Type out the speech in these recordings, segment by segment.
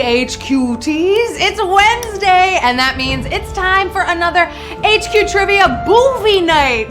HQTs. It's Wednesday, and that means it's time for another HQ Trivia Boo-vie night.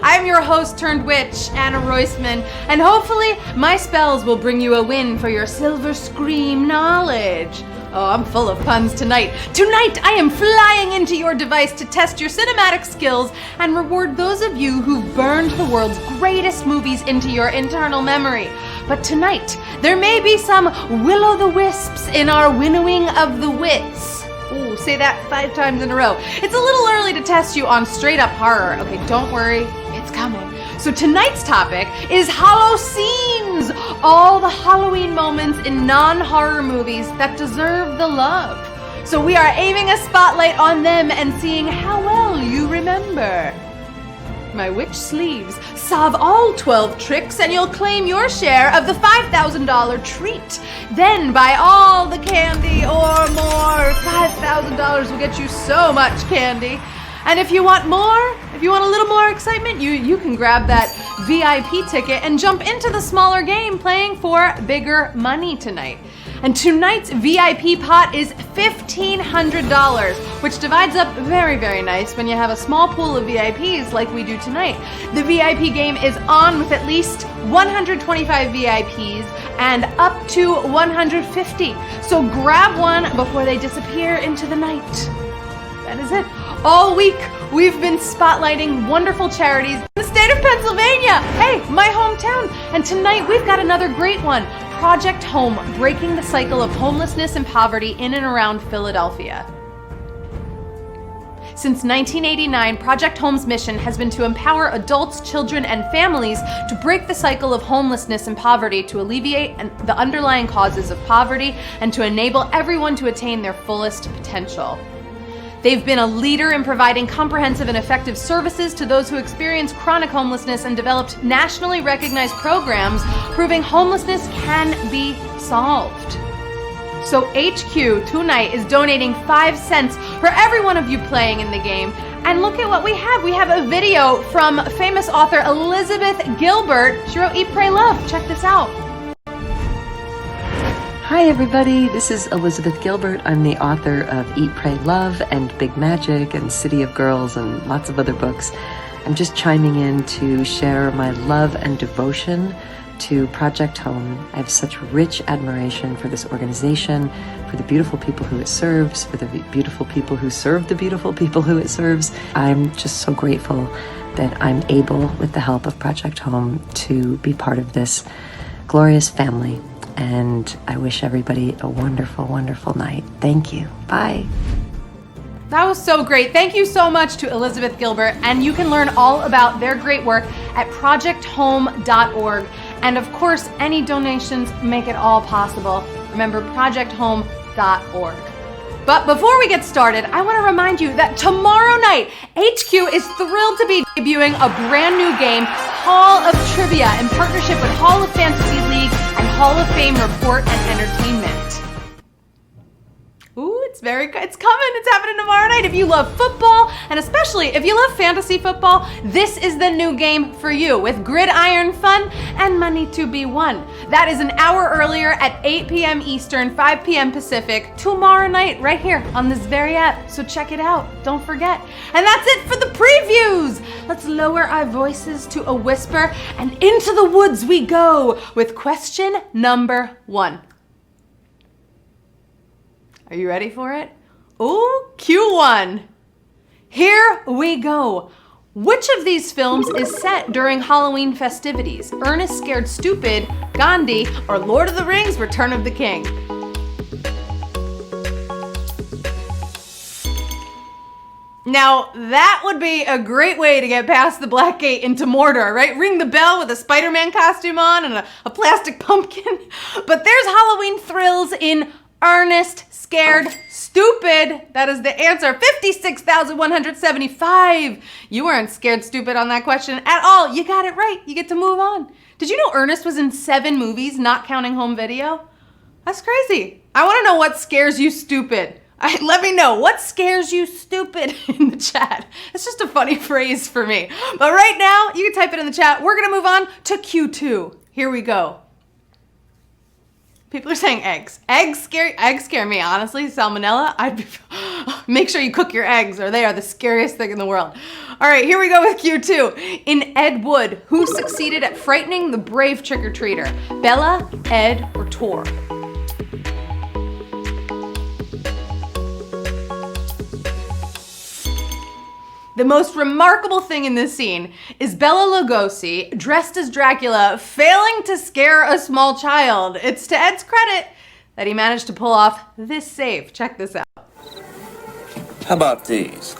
I'm your host turned witch, Anna Roisman, and hopefully my spells will bring you a win for your Silver Scream knowledge. Oh, I'm full of puns tonight. Tonight, I am flying into your device to test your cinematic skills and reward those of you who've burned the world's greatest movies into your internal memory. But tonight, there may be some will-o'-the-wisps in our winnowing of the wits. Ooh, say that 5 times in a row. It's a little early to test you on straight-up horror. Okay, don't worry, it's coming. So tonight's topic is Hollow Scenes, all the Halloween moments in non-horror movies that deserve the love. So we are aiming a spotlight on them and seeing how well you remember. My witch sleeves solve all 12 tricks and you'll claim your share of the $5,000 treat. Then buy all the candy or more. $5,000 will get you so much candy. And if you want more, if you want a little more excitement, you can grab that VIP ticket and jump into the smaller game playing for bigger money tonight. And tonight's VIP pot is $1,500, which divides up very, very nice when you have a small pool of VIPs like we do tonight. The VIP game is on with at least 125 VIPs and up to 150. So grab one before they disappear into the night. That is it. All week, we've been spotlighting wonderful charities in the state of Pennsylvania. Hey, my hometown. And tonight, we've got another great one. Project Home, breaking the cycle of homelessness and poverty in and around Philadelphia. Since 1989, Project Home's mission has been to empower adults, children, and families to break the cycle of homelessness and poverty, to alleviate the underlying causes of poverty, and to enable everyone to attain their fullest potential. They've been a leader in providing comprehensive and effective services to those who experience chronic homelessness and developed nationally recognized programs proving homelessness can be solved. So HQ tonight is donating 5 cents for every one of you playing in the game. And look at what we have. We have a video from famous author Elizabeth Gilbert. She wrote Eat, Pray, Love. Check this out. Hi everybody, this is Elizabeth Gilbert. I'm the author of Eat, Pray, Love and Big Magic and City of Girls and lots of other books. I'm just chiming in to share my love and devotion to Project Home. I have such rich admiration for this organization, for the beautiful people who it serves, for the beautiful people who serve the beautiful people who it serves. I'm just so grateful that I'm able, with the help of Project Home, to be part of this glorious family. And I wish everybody a wonderful, wonderful night. Thank you. Bye. That was so great. Thank you so much to Elizabeth Gilbert. And you can learn all about their great work at projecthome.org. And of course, any donations make it all possible. Remember, projecthome.org. But before we get started, I want to remind you that tomorrow night, HQ is thrilled to be debuting a brand new game, Hall of Trivia, in partnership with Hall of Fantasy League and Hall of Fame Report and Entertainment. Ooh, it's coming. It's happening tomorrow night. If you love football, and especially if you love fantasy football, this is the new game for you, with gridiron fun and money to be won. That is an hour earlier at 8 p.m. Eastern, 5 p.m. Pacific, tomorrow night, right here on this very app. So check it out. Don't forget. And that's it for the previews. Let's lower our voices to a whisper, and into the woods we go with question number 1. Are you ready for it? Ooh, Q1. Here we go. Which of these films is set during Halloween festivities? Ernest Scared Stupid, Gandhi, or Lord of the Rings, Return of the King? Now, that would be a great way to get past the Black Gate into Mordor, right? Ring the bell with a Spider-Man costume on and a plastic pumpkin. But there's Halloween thrills in Ernest Scared Stupid. That is the answer. 56,175. You weren't scared stupid on that question at all. You got it right. You get to move on. Did you know Ernest was in 7 movies, not counting home video? That's crazy. I want to know what scares you stupid. Let me know what scares you stupid in the chat. It's just a funny phrase for me. But right now, you can type it in the chat. We're going to move on to Q2. Here we go. People are saying eggs. Eggs scare me, honestly. Salmonella, make sure you cook your eggs or they are the scariest thing in the world. All right, here we go with Q2. In Ed Wood, who succeeded at frightening the brave trick-or-treater? Bella, Ed, or Tor? The most remarkable thing in this scene is Bela Lugosi, dressed as Dracula, failing to scare a small child. It's to Ed's credit that he managed to pull off this save. Check this out. How about these?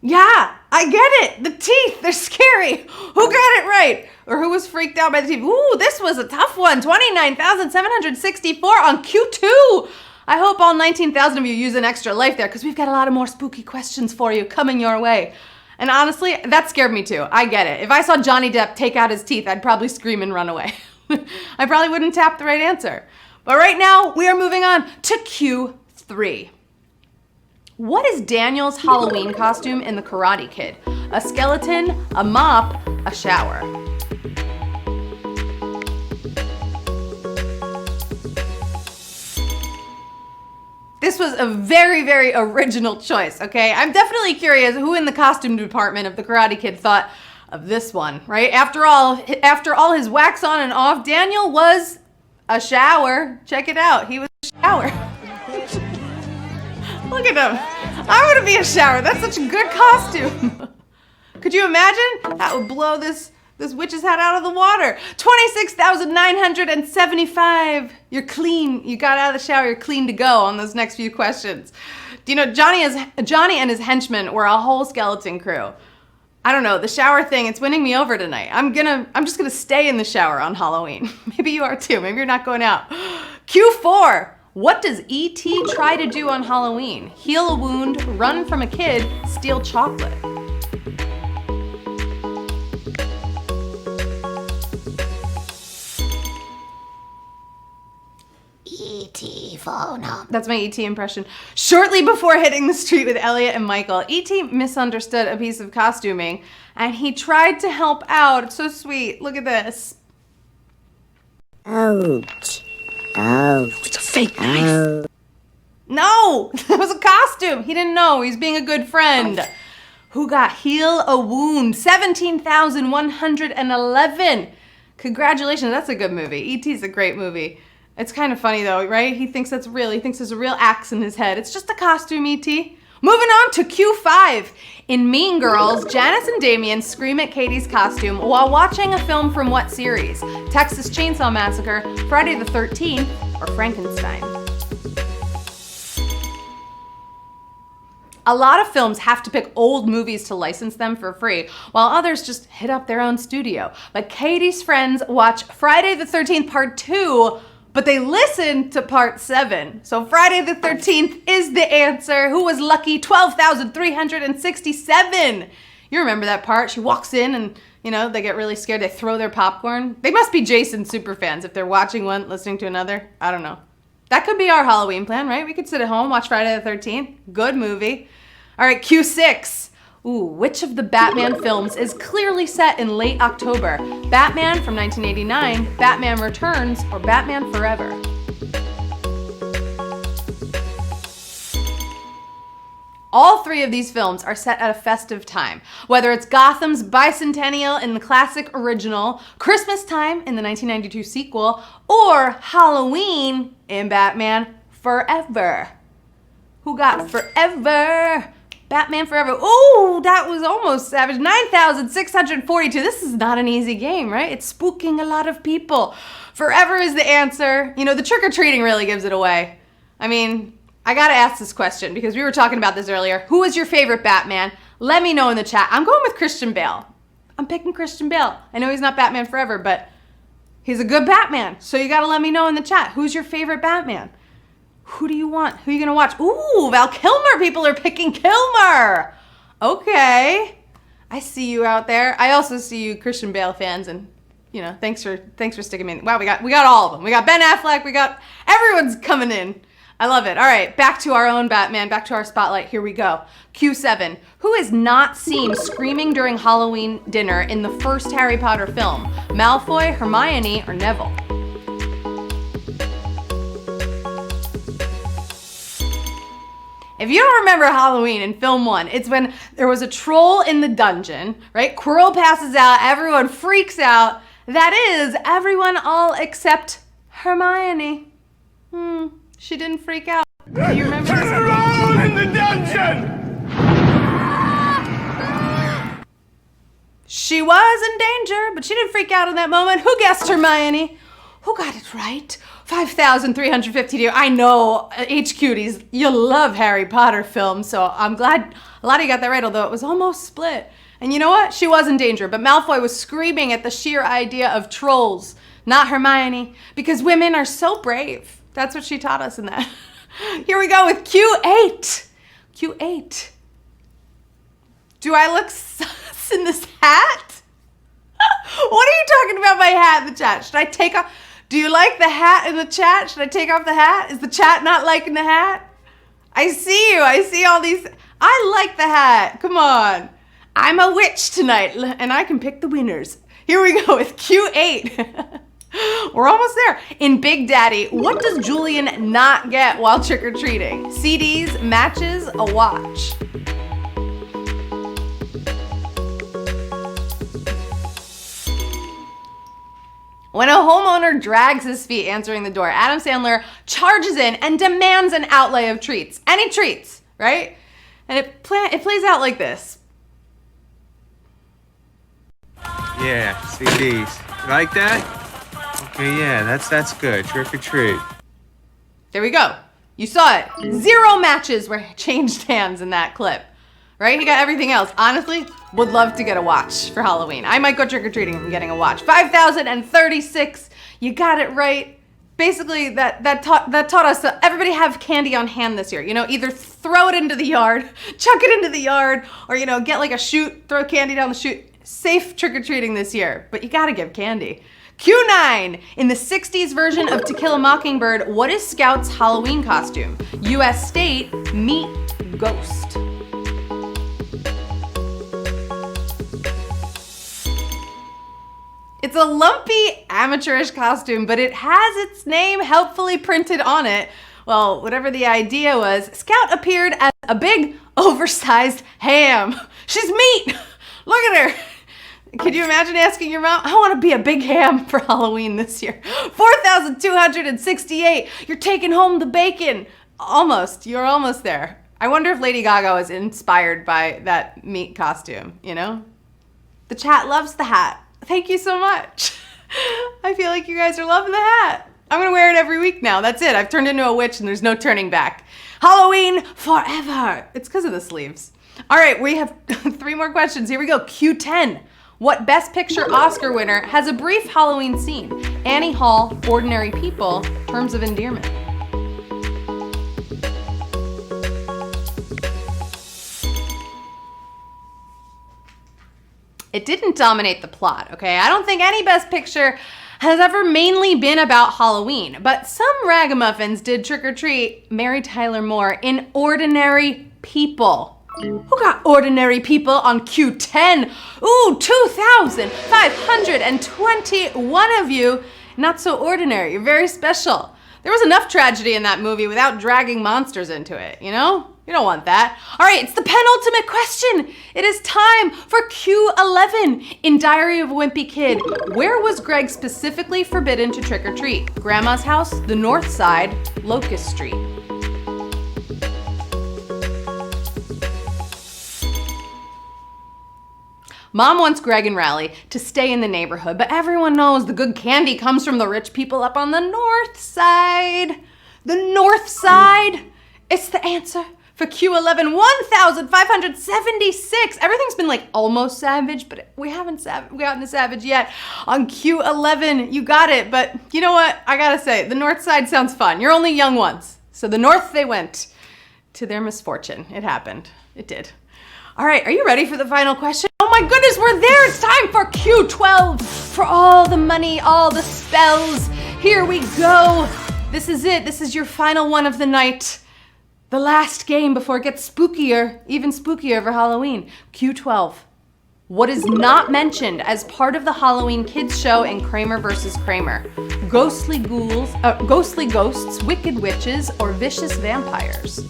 Yeah, I get it. The teeth, they're scary. Who got it right? Or who was freaked out by the teeth? Ooh, this was a tough one. 29,764 on Q2. I hope all 19,000 of you use an extra life there because we've got a lot of more spooky questions for you coming your way. And honestly, that scared me too. I get it. If I saw Johnny Depp take out his teeth, I'd probably scream and run away. I probably wouldn't tap the right answer. But right now, we are moving on to Q3. What is Daniel's Halloween costume in The Karate Kid? A skeleton, a mop, a shower. This was a very, very original choice, okay? I'm definitely curious who in the costume department of The Karate Kid thought of this one, right? After all his wax on and off, Daniel was a shower. Check it out. He was a shower. Look at him. I want to be a shower. That's such a good costume. Could you imagine? That would blow this witch's hat out of the water. 26,975. You're clean. You got out of the shower. You're clean to go on those next few questions. Do you know Johnny and his henchmen were a whole skeleton crew? I don't know. The shower thing, it's winning me over tonight. I'm just gonna stay in the shower on Halloween. Maybe you are too. Maybe you're not going out. Q4. What does E.T. try to do on Halloween? Heal a wound, run from a kid, steal chocolate. E.T. phone up. That's my E.T. impression. Shortly before hitting the street with Elliot and Michael, E.T. misunderstood a piece of costuming and he tried to help out. It's so sweet. Look at this. Ouch. Ouch. It's a fake knife. No, that was a costume. He didn't know. He's being a good friend. Who got heal a wound? 17,111. Congratulations. That's a good movie. E.T.'s a great movie. It's kind of funny though, right? He thinks that's real. He thinks there's a real axe in his head. It's just a costume, E.T. Moving on to Q5. In Mean Girls, Janice and Damien scream at Katie's costume while watching a film from what series? Texas Chainsaw Massacre, Friday the 13th, or Frankenstein? A lot of films have to pick old movies to license them for free, while others just hit up their own studio. But Katie's friends watch Friday the 13th Part 2, but they listen to Part 7. So Friday the 13th is the answer. Who was lucky? 12,367. You remember that part? She walks in and, they get really scared. They throw their popcorn. They must be Jason superfans if they're watching one, listening to another. I don't know. That could be our Halloween plan, right? We could sit at home, watch Friday the 13th. Good movie. All right, Q6. Ooh, which of the Batman films is clearly set in late October? Batman from 1989, Batman Returns, or Batman Forever? All three of these films are set at a festive time, whether it's Gotham's bicentennial in the classic original, Christmas time in the 1992 sequel, or Halloween in Batman Forever. Who got Forever? Batman Forever. Ooh, that was almost savage. 9,642. This is not an easy game, right? It's spooking a lot of people. Forever is the answer. The trick-or-treating really gives it away. I mean, I gotta ask this question because we were talking about this earlier. Who is your favorite Batman? Let me know in the chat. I'm going with Christian Bale. I'm picking Christian Bale. I know he's not Batman Forever, but he's a good Batman. So you gotta let me know in the chat. Who's your favorite Batman? Who do you want? Who are you gonna watch? Ooh, Val Kilmer. People are picking Kilmer. Okay. I see you out there. I also see you Christian Bale fans, and thanks for sticking me in. Wow, we got all of them. We got Ben Affleck. We got everyone's coming in. I love it. All right, back to our own Batman, back to our spotlight. Here we go. Q7. Who is not seen screaming during Halloween dinner in the first Harry Potter film? Malfoy, Hermione, or Neville? If you don't remember Halloween in film 1, it's when there was a troll in the dungeon, right? Quirrell passes out, everyone freaks out. That is everyone all except Hermione. She didn't freak out. Do you remember this? Turn around in the dungeon! She was in danger, but she didn't freak out in that moment. Who guessed Hermione? Who got it right? 5,352. I know, H-Cuties, you love Harry Potter films, so I'm glad a lot of you got that right, although it was almost split. And you know what? She was in danger, but Malfoy was screaming at the sheer idea of trolls, not Hermione, because women are so brave. That's what she taught us in that. Here we go with Q8. Q8. Do I look sus in this hat? What are you talking about my hat in the chat? Should I take off? Do you like the hat in the chat? Should I take off the hat? Is the chat not liking the hat? I see you. I see all these. I like the hat. Come on. I'm a witch tonight, and I can pick the winners. Here we go with Q8. We're almost there. In Big Daddy, what does Julian not get while trick-or-treating? CDs, matches, a watch. When a homeowner drags his feet answering the door, Adam Sandler charges in and demands an outlay of treats. Any treats, right? And it plays out like this. Yeah, CDs. You like that? Okay, yeah, that's good. Trick or treat. There we go. You saw it. 0 matches were changed hands in that clip. Right? He got everything else. Honestly, would love to get a watch for Halloween. I might go trick-or-treating from getting a watch. 5,036. You got it right. Basically, that taught us that everybody have candy on hand this year. You know, either throw it into the yard, chuck it into the yard, or, you know, get like a chute, throw candy down the chute. Safe trick-or-treating this year, but you gotta give candy. Q9. In the 60s version of To Kill a Mockingbird, what is Scout's Halloween costume? U.S. State, meet Ghost. It's a lumpy, amateurish costume, but it has its name helpfully printed on it. Well, whatever the idea was, Scout appeared as a big, oversized ham. She's meat! Look at her! Could you imagine asking your mom, I want to be a big ham for Halloween this year. 4,268. You're taking home the bacon. Almost. You're almost there. I wonder if Lady Gaga was inspired by that meat costume, you know? The chat loves the hat. Thank you so much. I feel like you guys are loving the hat. I'm going to wear it every week now. That's it. I've turned into a witch and there's no turning back. Halloween forever. It's because of the sleeves. All right, we have 3 more questions. Here we go. Q10. What Best Picture Oscar winner has a brief Halloween scene? Annie Hall, Ordinary People, Terms of Endearment. It didn't dominate the plot, okay? I don't think any Best Picture has ever mainly been about Halloween, but some ragamuffins did trick-or-treat Mary Tyler Moore in Ordinary People. Who got Ordinary People on Q10? Ooh, 2,521 of you. Not so ordinary, you're very special. There was enough tragedy in that movie without dragging monsters into it, you know? You don't want that. All right, it's the penultimate question. It is time for Q11. In Diary of a Wimpy Kid, where was Greg specifically forbidden to trick or treat? Grandma's house, the North Side, Locust Street. Mom wants Greg and Riley to stay in the neighborhood, but everyone knows the good candy comes from the rich people up on the North Side. The North Side? It's the answer for Q11, 1,576. Everything's been like almost savage, but we haven't gotten to savage yet. On Q11, you got it, but you know what? I gotta say, the North Side sounds fun. You're only young once. So the North they went, to their misfortune. It happened. It did. All right, are you ready for the final question? Oh my goodness, we're there. It's time for Q12, for all the money, all the spells. Here we go. This is it. This is your final one of the night. The last game before it gets spookier, even spookier for Halloween. Q12. What is not mentioned as part of the Halloween kids show in Kramer vs. Kramer? Ghostly ghouls, ghostly ghosts, wicked witches, or vicious vampires?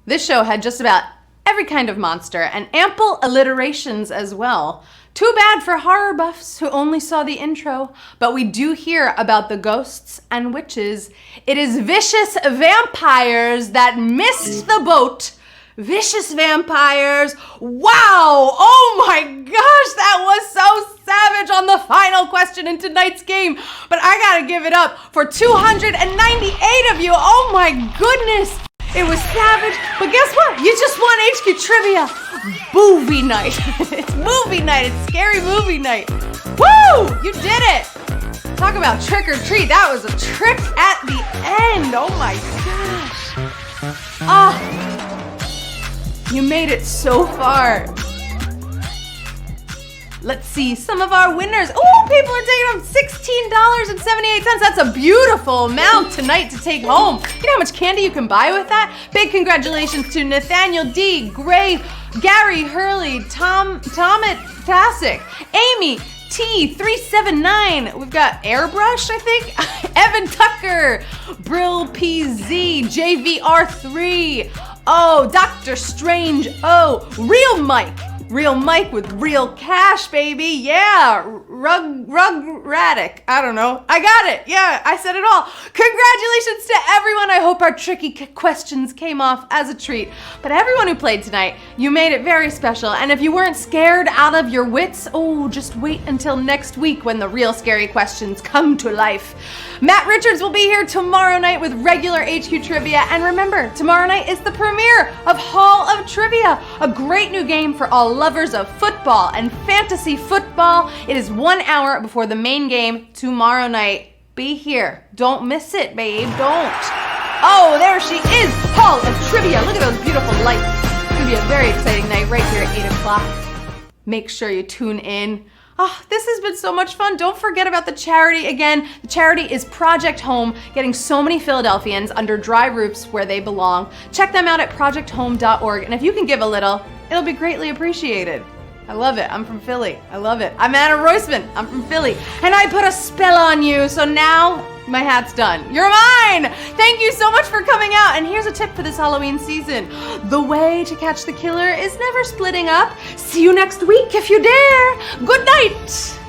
This show had just about every kind of monster and ample alliterations as well. Too bad for horror buffs who only saw the intro, but we do hear about the ghosts and witches. It is vicious vampires that missed the boat. Vicious vampires. Wow! Oh my gosh, that was so savage on the final question in tonight's game. But I gotta give it up for 298 of you. Oh my goodness. It was savage, but guess what? You just won HQ Trivia. Boo-vie night. It's movie night. It's scary movie night. Woo! You did it. Talk about trick or treat. That was a trick at the end. Oh my gosh. You made it so far. Let's see some of our winners. Oh, people are taking home $16.78. That's a beautiful amount tonight to take home. You know how much candy you can buy with that? Big congratulations to Nathaniel D, Gray, Gary Hurley, Tom Tasic, Amy T379. We've got Airbrush, I think. Evan Tucker, Brill PZ, JVR3. Oh, Dr. Strange. Oh, Real Mike. Real Mike with real cash, baby. Yeah, Rug Radic. I don't know. I got it. Yeah, I said it all. Congratulations to everyone. I hope our tricky questions came off as a treat. But everyone who played tonight, you made it very special. And if you weren't scared out of your wits, oh, just wait until next week when the real scary questions come to life. Matt Richards will be here tomorrow night with regular HQ Trivia. And remember, tomorrow night is the premiere of Hall of Trivia, a great new game for all lovers of football and fantasy football. It is 1 hour before the main game tomorrow night. Be here. Don't miss it, babe. Don't. Oh, there she is. Hall of Trivia. Look at those beautiful lights. It's going to be a very exciting night right here at 8 o'clock. Make sure you tune in. Oh, this has been so much fun. Don't forget about the charity again. The charity is Project Home, getting so many Philadelphians under dry roofs where they belong. Check them out at projecthome.org. And if you can give a little, it'll be greatly appreciated. I love it. I'm from Philly. I love it. I'm Anna Roisman. I'm from Philly. And I put a spell on you. So now my hat's done. You're mine. Thank you so much for coming out. And here's a tip for this Halloween season. The way to catch the killer is never splitting up. See you next week if you dare. Good night.